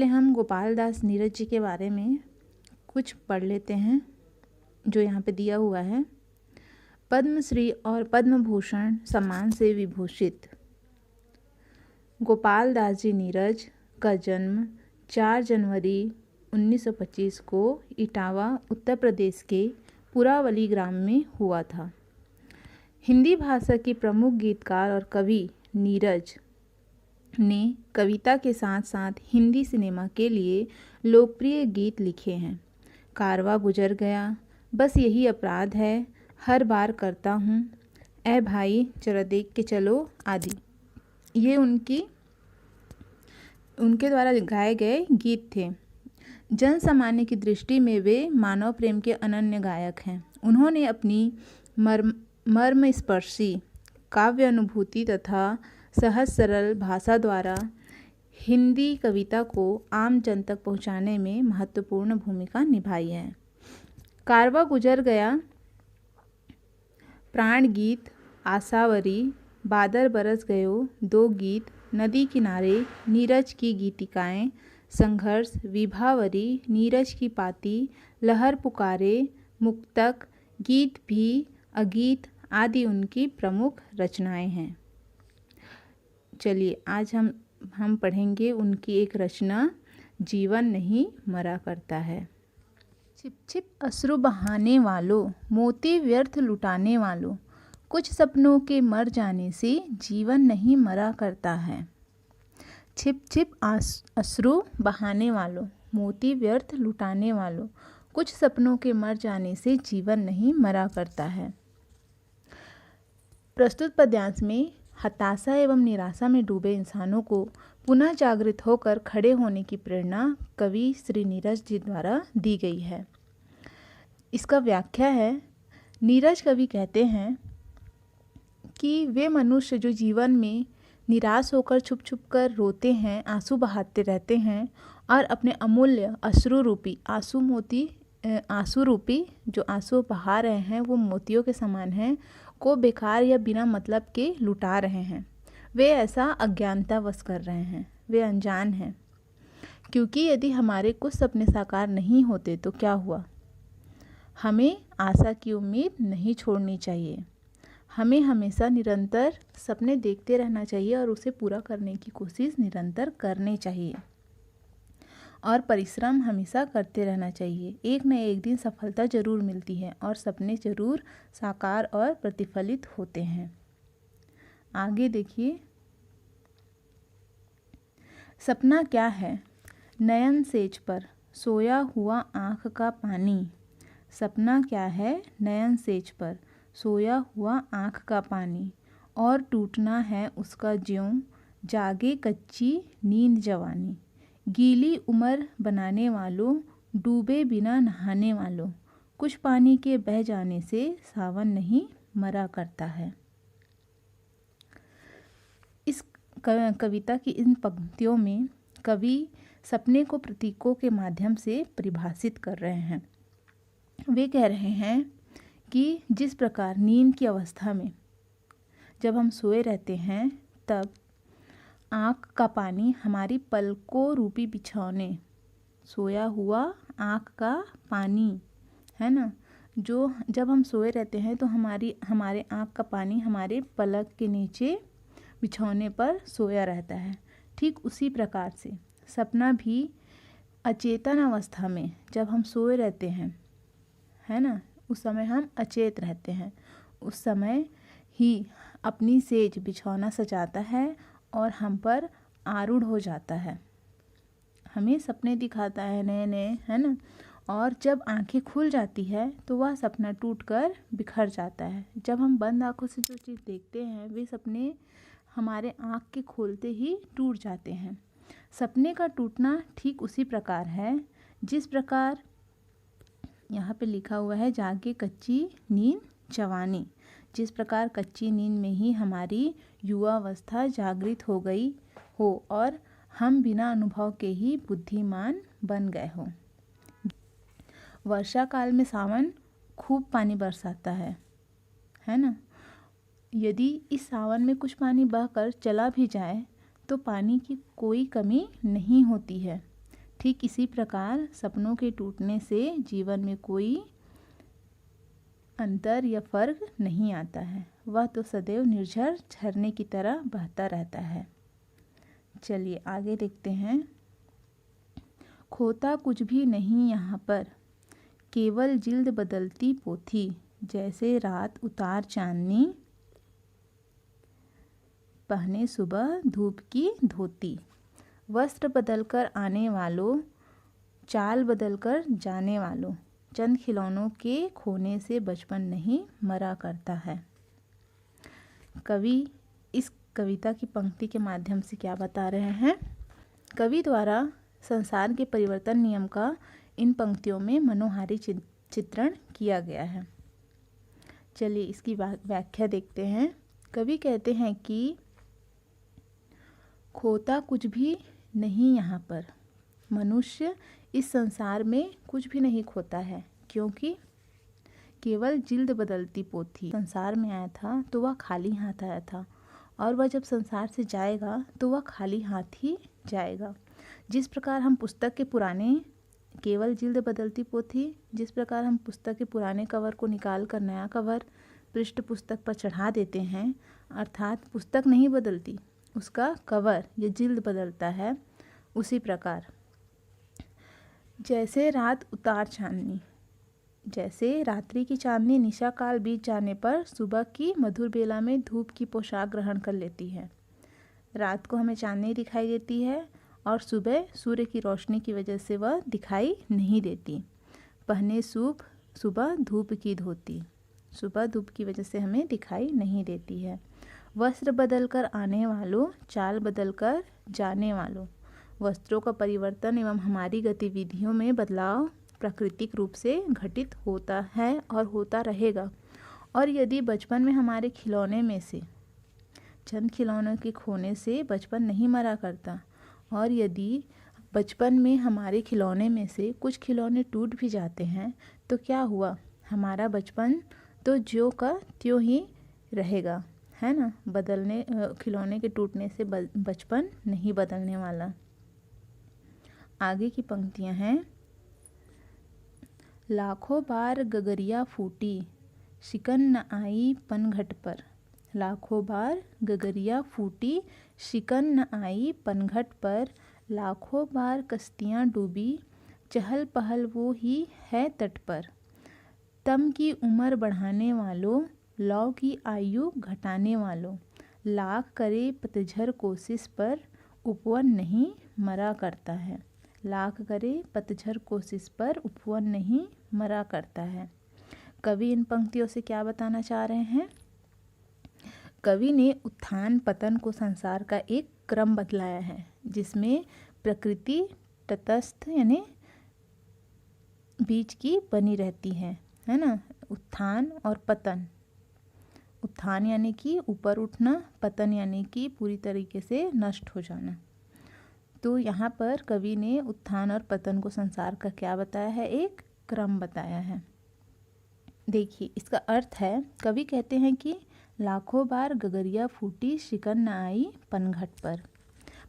पहले हम गोपाल दास नीरज जी के बारे में कुछ पढ़ लेते हैं जो यहाँ पे दिया हुआ है। पद्मश्री और पद्म भूषण सम्मान से विभूषित गोपाल दास जी नीरज का जन्म 4 जनवरी 1925 को इटावा उत्तर प्रदेश के पुरावली ग्राम में हुआ था। हिंदी भाषा के प्रमुख गीतकार और कवि नीरज ने कविता के साथ साथ हिंदी सिनेमा के लिए लोकप्रिय गीत लिखे हैं। कारवा गुजर गया, बस यही अपराध है, हर बार करता हूँ, ए भाई जरा देख के चलो आदि। ये उनके द्वारा गाए गए गीत थे। जन सामान्य की दृष्टि में वे मानव प्रेम के अनन्य गायक हैं। उन्होंने अपनी मर्मस्पर्शी काव्य अनुभूति तथा सहज सरल भाषा द्वारा हिंदी कविता को आम जन तक पहुंचाने में महत्वपूर्ण भूमिका निभाई है। कारवा गुजर गया, प्राण गीत, आशावरी, बादल बरस गयो, दो गीत, नदी किनारे, नीरज की गीतिकाएं, संघर्ष, विभावरी, नीरज की पाती, लहर पुकारे, मुक्तक, गीत भी, अगीत आदि उनकी प्रमुख रचनाएं हैं। चलिए आज हम पढ़ेंगे उनकी एक रचना, जीवन नहीं मरा करता है। छिप छिप अश्रु बहाने वालों, मोती व्यर्थ लुटाने वालों, कुछ सपनों के मर जाने से जीवन नहीं मरा करता है। छिप छिप अश्रु बहाने वालों, मोती व्यर्थ लुटाने वालों, कुछ सपनों के मर जाने से जीवन नहीं मरा करता है। प्रस्तुत पद्यांश में हताशा एवं निराशा में डूबे इंसानों को पुनः जागृत होकर खड़े होने की प्रेरणा कवि श्री नीरज जी द्वारा दी गई है। इसका व्याख्या है, नीरज कवि कहते हैं कि वे मनुष्य जो जीवन में निराश होकर छुप छुप कर रोते हैं, आंसू बहाते रहते हैं और अपने अमूल्य अश्रु रूपी जो आंसू बहा रहे हैं वो मोतियों के समान हैं, को बेकार या बिना मतलब के लुटा रहे हैं। वे ऐसा अज्ञानतावश कर रहे हैं, वे अनजान हैं। क्योंकि यदि हमारे कुछ सपने साकार नहीं होते तो क्या हुआ? हमें आशा की उम्मीद नहीं छोड़नी चाहिए। हमें हमेशा निरंतर सपने देखते रहना चाहिए और उसे पूरा करने की कोशिश निरंतर करनी चाहिए और परिश्रम हमेशा करते रहना चाहिए। एक न एक दिन सफलता जरूर मिलती है और सपने जरूर साकार और प्रतिफलित होते हैं। आगे देखिए, सपना क्या है? नयन सेज पर सोया हुआ आँख का पानी। सपना क्या है? नयन सेज पर सोया हुआ आँख का पानी, और टूटना है उसका ज्यों जागे कच्ची नींद जवानी। गीली उम्र बनाने वालों, डूबे बिना नहाने वालों, कुछ पानी के बह जाने से सावन नहीं मरा करता है। इस कविता की इन पंक्तियों में कवि सपने को प्रतीकों के माध्यम से परिभाषित कर रहे हैं। वे कह रहे हैं कि जिस प्रकार नींद की अवस्था में जब हम सोए रहते हैं तब आँख का पानी हमारी पलकों रूपी बिछौने, सोया हुआ आँख का पानी है ना, जो जब हम सोए रहते हैं तो हमारे आँख का पानी हमारे पलक के नीचे बिछौने पर सोया रहता है। ठीक उसी प्रकार से सपना भी अचेतन अवस्था में जब हम सोए रहते हैं, है ना, उस समय हम अचेत रहते हैं। उस समय ही अपनी सेज बिछौना सजाता है और हम पर आरूढ़ हो जाता है, हमें सपने दिखाता है नए नए, है ना। और जब आंखें खुल जाती है तो वह सपना टूटकर बिखर जाता है। जब हम बंद आंखों से जो चीज़ देखते हैं वे सपने हमारे आँख के खोलते ही टूट जाते हैं। सपने का टूटना ठीक उसी प्रकार है जिस प्रकार यहाँ पे लिखा हुआ है, जागे कच्ची नींद जवानी। जिस प्रकार कच्ची नींद में ही हमारी युवावस्था जागृत हो गई हो और हम बिना अनुभव के ही बुद्धिमान बन गए हो। वर्षा काल में सावन खूब पानी बरसाता है ना। यदि इस सावन में कुछ पानी बहकर चला भी जाए तो पानी की कोई कमी नहीं होती है। ठीक इसी प्रकार सपनों के टूटने से जीवन में कोई अंतर या फर्क नहीं आता है, वह तो सदैव निर्झर झरने की तरह बहता रहता है। चलिए आगे देखते हैं। खोता कुछ भी नहीं यहाँ पर, केवल जिल्द बदलती पोथी, जैसे रात उतार चांदनी, पहने सुबह धूप की धोती। वस्त्र बदलकर आने वालों, चाल बदलकर जाने वालों, चंद खिलौनों के खोने से बचपन नहीं मरा करता है। कवि इस कविता की पंक्ति के माध्यम से क्या बता रहे हैं? कवि द्वारा संसार के परिवर्तन नियम का इन पंक्तियों में मनोहारी चित्रण किया गया है। चलिए इसकी व्याख्या देखते हैं। कवि कहते हैं कि खोता कुछ भी नहीं यहाँ पर, मनुष्य इस संसार में कुछ भी नहीं खोता है, क्योंकि केवल जिल्द बदलती पोथी। संसार में आया था तो वह खाली हाथ आया था, और वह जब संसार से जाएगा तो वह खाली हाथ ही जाएगा। जिस प्रकार हम पुस्तक के पुराने, केवल जिल्द बदलती पोथी, जिस प्रकार हम पुस्तक के पुराने कवर को निकाल कर नया कवर पृष्ठ पुस्तक पर चढ़ा देते हैं, अर्थात पुस्तक नहीं बदलती, उसका कवर या जिल्द बदलता है, उसी प्रकार जैसे रात उतार चांदनी, जैसे रात्रि की चांदनी निशा काल बीत जाने पर सुबह की मधुर बेला में धूप की पोशाक ग्रहण कर लेती है। रात को हमें चांदनी दिखाई देती है और सुबह सूर्य की रोशनी की वजह से वह दिखाई नहीं देती। पहने सुबह धूप की धोती, सुबह धूप की वजह से हमें दिखाई नहीं देती है। वस्त्र बदलकर आने वालों, चाल बदलकर जाने वालों। वस्त्रों का परिवर्तन एवं हमारी गतिविधियों में बदलाव प्राकृतिक रूप से घटित होता है और होता रहेगा। और यदि बचपन में हमारे खिलौने में से, चंद खिलौनों के खोने से बचपन नहीं मरा करता, और यदि बचपन में हमारे खिलौने में से कुछ खिलौने टूट भी जाते हैं तो क्या हुआ, हमारा बचपन तो ज्यों का त्यों ही रहेगा, है ना। बदलने खिलौने के टूटने से बचपन नहीं बदलने वाला। आगे की पंक्तियां हैं। लाखों बार गगरिया फूटी, शिकन न आई पनघट पर। लाखों बार गगरिया फूटी, शिकन न आई पनघट पर। लाखों बार कश्तियाँ डूबी, चहल पहल वो ही है तट पर। तम की उम्र बढ़ाने वालों, लौ की आयु घटाने वालों। लाख करे पतझर कोशिश पर, उपवन नहीं मरा करता है। लाख करे पतझर कोशिश पर, उपवन नहीं मरा करता है। कवि इन पंक्तियों से क्या बताना चाह रहे हैं? कवि ने उत्थान पतन को संसार का एक क्रम बतलाया है, जिसमें प्रकृति तटस्थ यानी बीच की बनी रहती है ना। उत्थान और पतन, उत्थान यानी कि ऊपर उठना, पतन यानी कि पूरी तरीके से नष्ट हो जाना। तो यहाँ पर कवि ने उत्थान और पतन को संसार का क्या बताया है? एक क्रम बताया है। देखिए इसका अर्थ है, कवि कहते हैं कि लाखों बार गगरिया फूटी, शिकन न आई पनघट पर।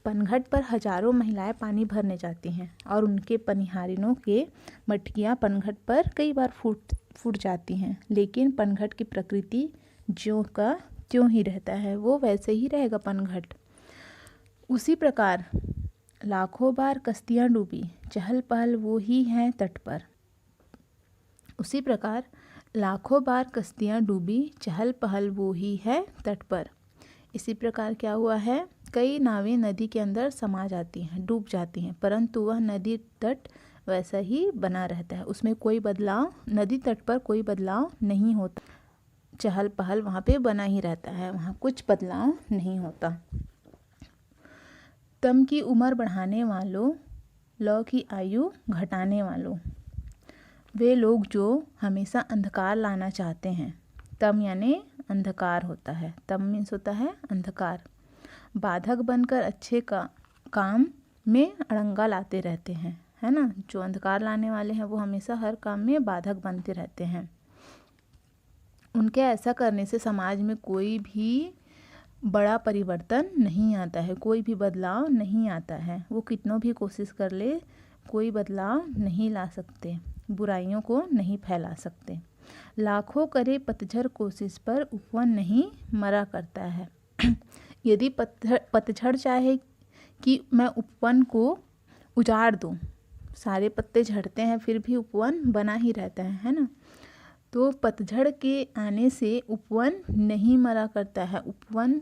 पनघट पर हजारों महिलाएं पानी भरने जाती हैं और उनके पनिहारिनों के मटकियां पनघट पर कई बार फूट जाती हैं, लेकिन पनघट की प्रकृति ज्यों का त्यों ही रहता है, वो वैसे ही रहेगा पनघट। उसी प्रकार लाखों बार कश्तियाँ डूबी, चहल पहल वो ही है तट पर। उसी प्रकार लाखों बार कश्तियाँ डूबी, चहल पहल वो ही है तट पर। इसी प्रकार क्या हुआ है, कई नावें नदी के अंदर समा जाती हैं, डूब जाती हैं, परंतु वह नदी तट वैसा ही बना रहता है, उसमें कोई बदलाव, नदी तट पर कोई बदलाव नहीं होता। चहल पहल वहाँ पे बना ही रहता है, वहाँ कुछ बदलाव नहीं होता। तम की उम्र बढ़ाने वालों, लौ की आयु घटाने वालों। वे लोग जो हमेशा अंधकार लाना चाहते हैं। तम यानी अंधकार होता है, तम मीन्स होता है अंधकार। बाधक बनकर अच्छे काम में अड़ंगा लाते रहते हैं, है ना। जो अंधकार लाने वाले हैं वो हमेशा हर काम में बाधक बनते रहते हैं। उनके ऐसा करने से समाज में कोई भी बड़ा परिवर्तन नहीं आता है, कोई भी बदलाव नहीं आता है। वो कितनों भी कोशिश कर ले, कोई बदलाव नहीं ला सकते, बुराइयों को नहीं फैला सकते। लाखों करे पतझड़ कोशिश पर उपवन नहीं मरा करता है। यदि पतझड़ चाहे कि मैं उपवन को उजाड़ दूं, सारे पत्ते झड़ते हैं फिर भी उपवन बना ही रहता है ना। तो पतझड़ के आने से उपवन नहीं मरा करता है, उपवन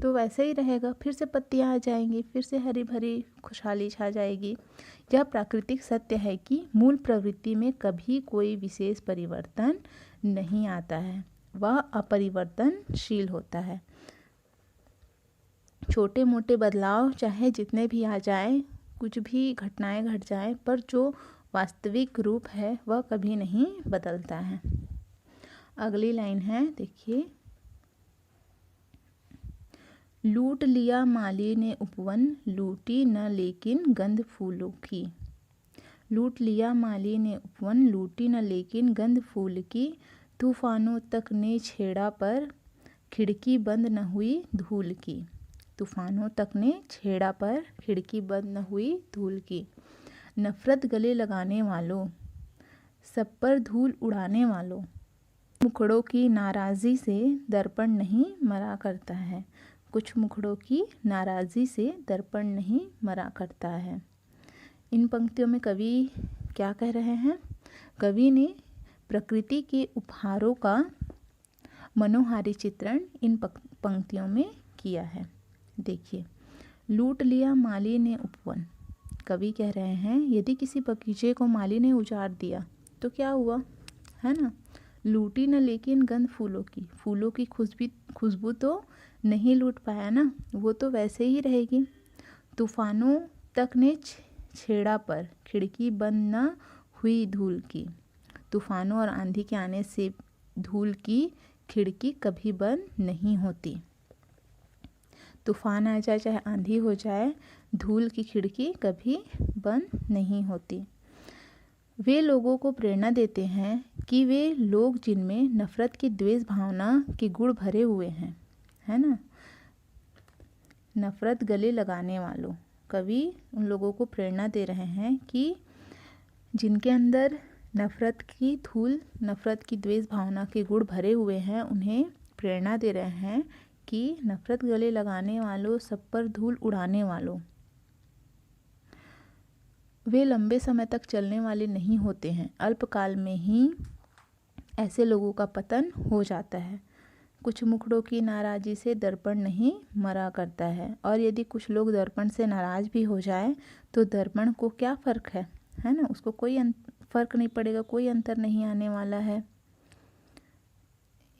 तो वैसे ही रहेगा, फिर से पत्तियां आ जाएंगी, फिर से हरी भरी खुशहाली छा जाएगी। यह प्राकृतिक सत्य है कि मूल प्रवृत्ति में कभी कोई विशेष परिवर्तन नहीं आता है, वह अपरिवर्तनशील होता है। छोटे मोटे बदलाव चाहे जितने भी आ जाएं, कुछ भी घटनाएं घट जाएं, पर जो वास्तविक रूप है वह कभी नहीं बदलता है। अगली लाइन है, देखिए। लूट लिया माली ने उपवन, लूटी न लेकिन गंध फूलों की। लूट लिया माली ने उपवन, लूटी न लेकिन गंध फूल की। तूफानों तक ने छेड़ा पर खिड़की बंद न हुई धूल की। तूफानों तक ने छेड़ा पर खिड़की बंद न हुई धूल की। नफरत गले लगाने वालों, सब पर धूल उड़ाने वालों, मुखड़ों की नाराज़ी से दर्पण नहीं मरा करता है। कुछ मुखड़ों की नाराज़ी से दर्पण नहीं मरा करता है। इन पंक्तियों में कवि क्या कह रहे हैं? कवि ने प्रकृति के उपहारों का मनोहारी चित्रण इन पंक्तियों में किया है। देखिए, लूट लिया माली ने उपवन। कवि कह रहे हैं यदि किसी बगीचे को माली ने उजाड़ दिया तो क्या हुआ, है ना। लूटी न लेकिन गंध फूलों की खुशबू तो नहीं लूट पाया ना, वो तो वैसे ही रहेगी। तूफानों तक ने छेड़ा पर खिड़की बंद न हुई धूल की। तूफानों और आंधी के आने से धूल की खिड़की कभी बंद नहीं होती। तूफान आ जाए चाहे आंधी हो जाए, धूल की खिड़की कभी बंद नहीं होती। वे लोगों को प्रेरणा देते हैं कि वे लोग जिनमें नफरत की द्वेष भावना के गुण भरे हुए हैं, है ना। नफरत गले लगाने वालों, कवि उन लोगों को प्रेरणा दे रहे हैं कि जिनके अंदर नफरत की धूल, नफरत की द्वेष भावना के गुण भरे हुए हैं, उन्हें प्रेरणा दे रहे हैं कि नफरत गले लगाने वालों, सब पर धूल उड़ाने वालों, वे लंबे समय तक चलने वाले नहीं होते हैं। अल्पकाल में ही ऐसे लोगों का पतन हो जाता है। कुछ मुखड़ों की नाराज़ी से दर्पण नहीं मरा करता है। और यदि कुछ लोग दर्पण से नाराज़ भी हो जाए तो दर्पण को क्या फ़र्क है ना, उसको कोई फ़र्क नहीं पड़ेगा, कोई अंतर नहीं आने वाला है।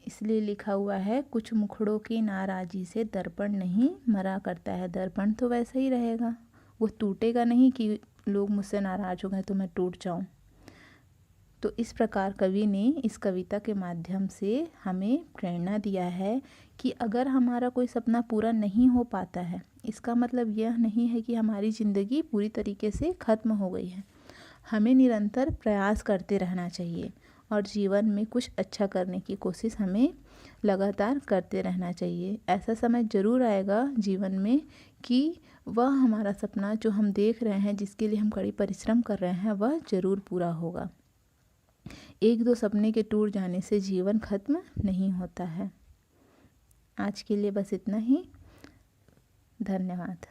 इसलिए लिखा हुआ है कुछ मुखड़ों की नाराज़ी से दर्पण नहीं मरा करता है। दर्पण तो वैसा ही रहेगा, वो टूटेगा नहीं कि लोग मुझसे नाराज़ हो गए तो मैं टूट जाऊं। तो इस प्रकार कवि ने इस कविता के माध्यम से हमें प्रेरणा दिया है कि अगर हमारा कोई सपना पूरा नहीं हो पाता है, इसका मतलब यह नहीं है कि हमारी ज़िंदगी पूरी तरीके से ख़त्म हो गई है। हमें निरंतर प्रयास करते रहना चाहिए और जीवन में कुछ अच्छा करने की कोशिश हमें लगातार करते रहना चाहिए। ऐसा समय ज़रूर आएगा जीवन में कि वह हमारा सपना जो हम देख रहे हैं, जिसके लिए हम कड़ी परिश्रम कर रहे हैं, वह ज़रूर पूरा होगा। एक दो सपने के टूट जाने से जीवन खत्म नहीं होता है। आज के लिए बस इतना ही। धन्यवाद।